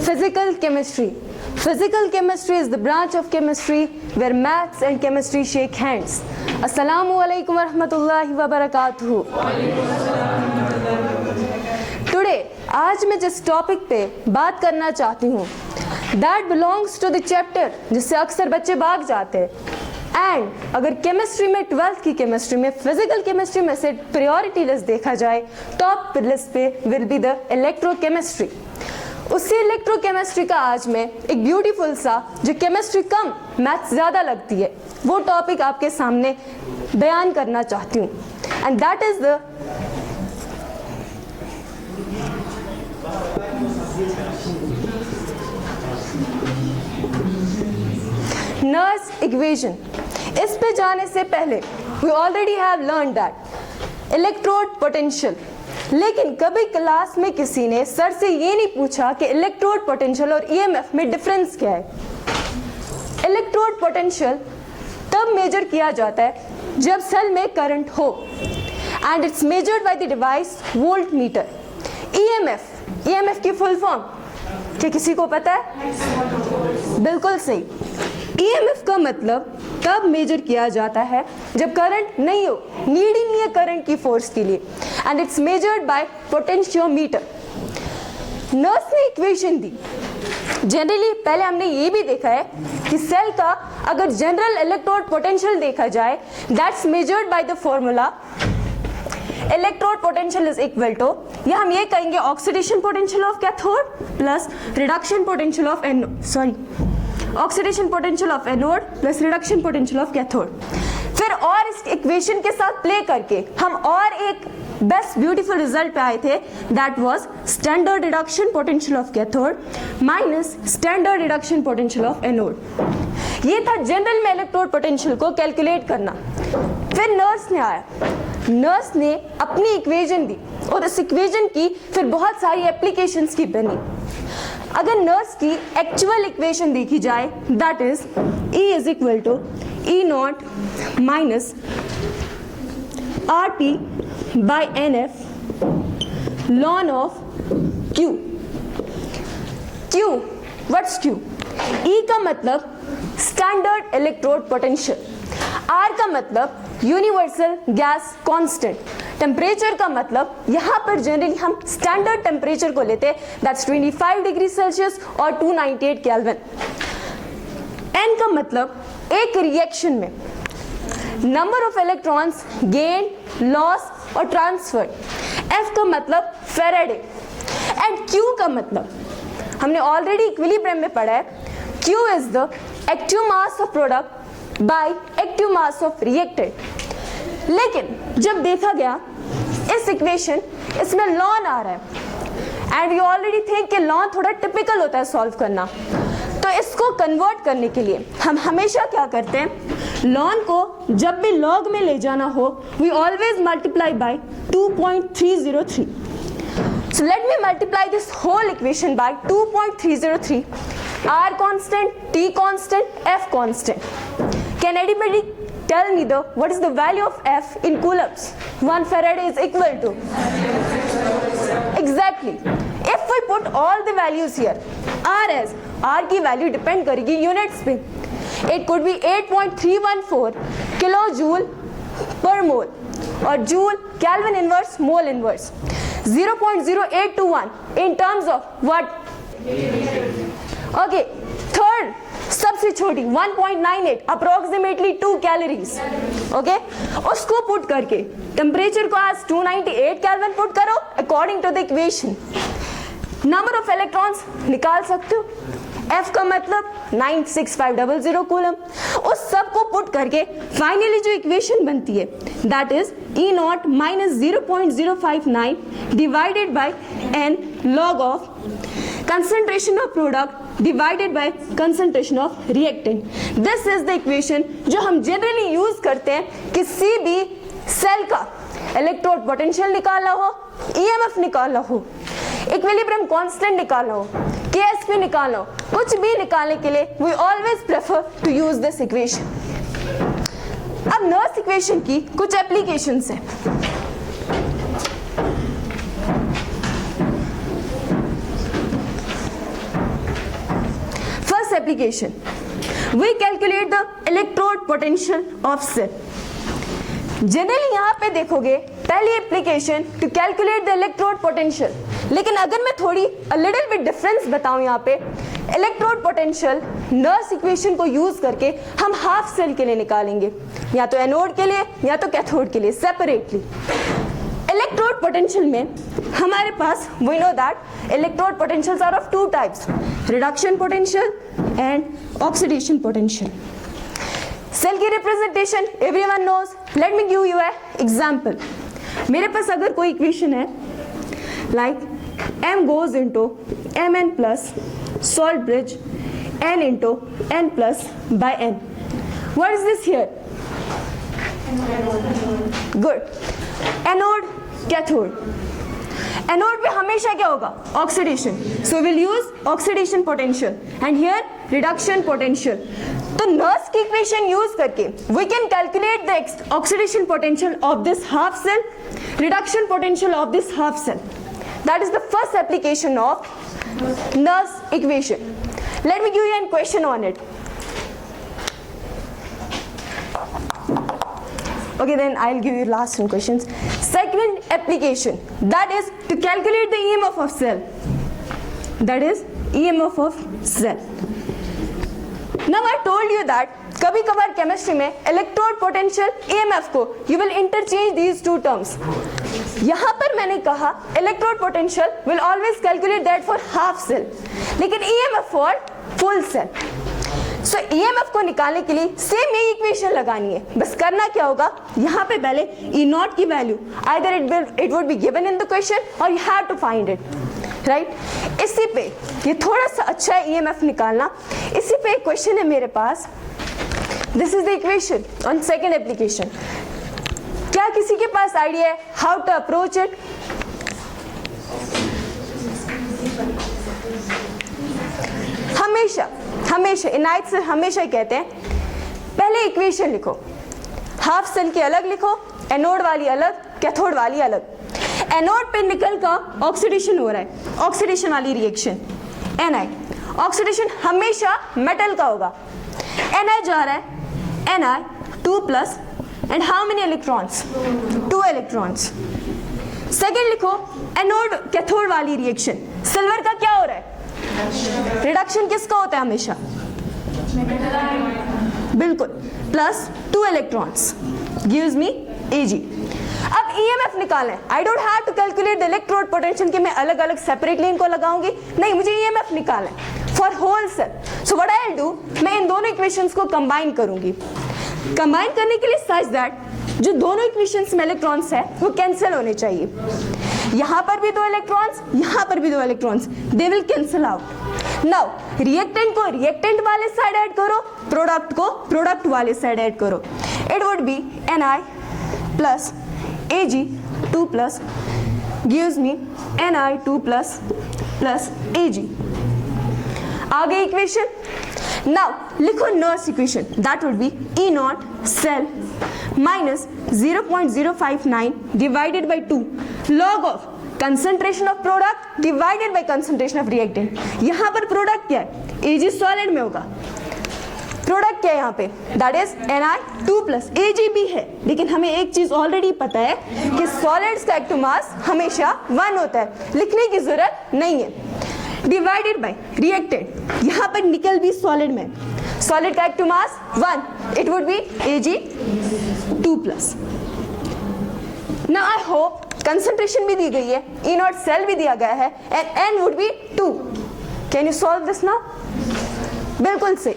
Physical chemistry. Physical chemistry is the branch of chemistry where maths and chemistry shake hands. Assalamu alaikum wa rahmatullahi wa barakatuhu. Today, आज मैं जिस topic पे बात करना चाहती हूँ that belongs to the chapter जिससे अक्सर बच्चे भाग जाते हैं. एंड अगर केमिस्ट्री में 12th की केमिस्ट्री में फिजिकल केमिस्ट्री में से प्रायोरिटी लिस्ट देखा जाए, टॉप लिस्ट पे विल बी द इलेक्ट्रोकेमिस्ट्री. उसी इलेक्ट्रोकेमिस्ट्री का आज मैं एक ब्यूटीफुल सा जो केमिस्ट्री कम मैथ्स ज़्यादा लगती है वो टॉपिक आपके सामने बयान करना चाहती हूँ. And that is the Nernst equation. इस पे जाने से पहले we already have learn that electrode potential. लेकिन कभी क्लास में किसी ने सर से ये नहीं पूछा कि इलेक्ट्रोड पोटेंशियल और ईएमएफ में डिफरेंस क्या है. इलेक्ट्रोड पोटेंशियल तब मेजर किया जाता है जब सेल में करंट हो and it's measured by the device volt meter. EMF की फुल फॉर्म क्या किसी को पता है? बिल्कुल सही. ईएमएफ का मतलब तब मेजर किया जाता है जब करंट नहीं हो, नीड ही नहीं है करंट की फोर्स के लिए, and it's measured by potentiometer. Nurse ने इक्वेशन दी. जनरली पहले हमने ये भी देखा है कि सेल का अगर जनरल इलेक्ट्रोड पोटेंशियल देखा जाए that's measured by the formula electrode potential is equal to, या हम ये कहेंगे oxidation potential of cathode plus reduction potential of oxidation potential of anode plus reduction potential of cathode. फिर और इस इक्वेशन के साथ प्ले करके हम और एक बेस्ट ब्यूटीफुल रिजल्ट पे आए थे that was standard reduction potential of cathode minus standard reduction potential of anode. ये था जनरल में इलेक्ट्रोड पोटेंशियल को कैलकुलेट करना. फिर नर्स ने आया, नर्स ने अपनी इक्वेशन दी और इस इक्वेशन की फिर बहुत सारी एप्लीकेशंस की बनी. अगर नर्स की एक्चुअल इक्वेशन देखी जाए that is E is equal to E not minus RT by NF ln of Q. What's Q? E का मतलब स्टैंडर्ड इलेक्ट्रोड पोटेंशियल, R का मतलब यूनिवर्सल गैस कांस्टेंट, टेम्परेचर का मतलब यहाँ पर जनरली हम स्टैंडर्ड टेम्परेचर को लेते हैं दैट्स 25 डिग्री सेल्सियस और 298 केल्विन. N का मतलब एक रिएक्शन में number of electrons gain, loss और ट्रांसफर. F का मतलब फेराडे. एंड Q का मतलब हमने ऑलरेडी इक्विलिब्रियम में पढ़ा है, Q is the active mass of product by active mass of reacted. लेकिन जब देखा गया इस इक्वेशन इसमें लॉन आ रहा है एंड वी ऑलरेडी थिंक कि लॉन थोड़ा टिपिकल होता है सॉल्व करना, तो इसको कन्वर्ट करने के लिए हम हमेशा क्या करते हैं, लॉन को जब भी लॉग में ले जाना हो we always multiply by 2.303. So let me multiply this whole equation by 2.303. R constant, T constant, F constant. Can anybody tell me what is the value of F in coulombs? 1 Faraday is equal to? Exactly. If we put all the values here, R की value depend करेगी units पे. It could be 8.314 kilojoule per mole और joule Kelvin inverse mole inverse. 0.0821 in terms of what? Okay, third सबसे छोटी 1.98 approximately 2 calories. Okay, उसको put करके temperature को आज 298 केल्विन पुट करो according to the equation. Number of electrons निकाल सकते हो. F का मतलब 96500 कूलम. उस सब को पुट करके फाइनली जो इक्वेशन बनती है that is E not minus 0.059 divided by N log of concentration of product divided by concentration of reactant. This is the equation जो हम generally use करते हैं किसी भी सेल का इलेक्ट्रोड पोटेंशियल निकालना हो, EMF निकालना हो, इक्विलिब्रियम कांस्टेंट निकालना हो, KSP निकालना हो, कुछ भी निकालने के लिए we always prefer to use this equation. अब नर्स इक्वेशन की कुछ एप्लीकेशंस हैं. application, we calculate the electrode potential of cell. Generally यहाँ पे देखोगे पहली application to calculate the electrode potential, लेकिन अगर मैं थोड़ी अ लिटिल बिट डिफरेंस बताऊँ यहाँ पे, इलेक्ट्रोड पोटेंशियल नर्स इक्वेशन को यूज करके हम हाफ सेल के लिए निकालेंगे, या तो एनोड के लिए या तो कैथोड के लिए सेपरेटली। इलेक्ट्रोड पोटेंशियल में हमारे पास we know that electrode potentials are of two types, reduction potential and oxidation potential. Cell की representation everyone knows, let me give you an example. मेरे पास अगर कोई इक्वेशन है like m goes into mn plus salt bridge n into n plus by n. What is this here? Good. Anode, cathode. Anode पे हमेशा क्या होगा? Oxidation. So we'll use oxidation potential and here reduction potential. तो nurse की equation use करके we can calculate the oxidation potential of this half cell, reduction potential of this half cell. That is the first application of Nernst equation. Let me give you a question on it. Okay, then I'll give you last two questions. Second application, that is to calculate the EMF of cell. That is EMF of cell. Now I told you that कभी कभार chemistry में electrode potential EMF को you will interchange these two terms. यहाँ पर मैंने कहा electrode potential will always calculate that for half cell, लेकिन EMF for full cell. So EMF को निकालने के लिए सेम यही इक्वेशन लगानी है, बस करना क्या होगा, यहाँ पे पहले E नॉट की value either it would be given in the question or you have to find it, right? इसी पे ये थोड़ा सा अच्छा है EMF निकालना। इसी पे एक क्वेश्चन है मेरे पास, this is the equation on second application. क्या किसी के पास आइडिया है हाउ टू अप्रोच इट? हमेशा इनायत से हमेशा ही कहते हैं पहले इक्वेशन लिखो, हाफ सेल की अलग लिखो, एनोड वाली अलग, कैथोड वाली अलग। एनोड पे निकल का ऑक्सीडेशन हो रहा है, ऑक्सीडेशन वाली रिएक्शन Ni, ऑक्सीडेशन हमेशा मेटल का होगा। Ni जा रहा है Ni 2 plus and how many electrons? 2 electrons. Second लिखो एनोड कैथोड वाली रिएक्शन, सिल्वर का क्या हो रहा है? रिडक्शन किसका होता है हमेशा? बिल्कुल, plus 2 electrons gives me Ag। अब EMF निकालना है, I don't have to calculate the electrode potential कि मैं अलग अलग सेपरेटली इनको लगाऊंगी, नहीं, मुझे EMF निकालना है for whole cell. So what I will do, मैं इन दोनों इक्वेशंस को कंबाइन करूंगी। कंबाइन करने के लिए सच दैट जो दोनों इक्वेशंस में इलेक्ट्रॉन्स है वो कैंसिल होने चाहिए। यहाँ पर भी 2 इलेक्ट्रॉन्स, यहाँ पर भी 2 electrons, they will cancel out. Now reactant को रिएक्टेंट वाले साइड ऐड करो, प्रोडक्ट को प्रोडक्ट वाले साइड ऐड करो। It would be Ni plus Ag 2 plus gives me Ni 2 plus Ag। आ गई इक्वेशन। नाउ लिखो Nernst equation, that would be E not cell minus 0.059 divided by 2 log of concentration of product divided by concentration of reactant. यहाँ पर product क्या है? Ag solid में होगा, product क्या है यहाँ पे? That is Ni 2 plus Ag भी है, लेकिन हमें एक चीज ऑलरेडी पता है कि सॉलिड्स का एक्टिव मास हमेशा 1 होता है, लिखने की जरूरत नहीं है। डिवाइडेड बाय रिएक्टेंट, यहाँ पर निकल भी सॉलिड में, सॉलिड का active mass 1, it would B Ag 2 plus. Now I hope concentration भी दी गई है, E नॉट सेल भी दिया गया है and N would be 2। Can you solve this now? बिल्कुल से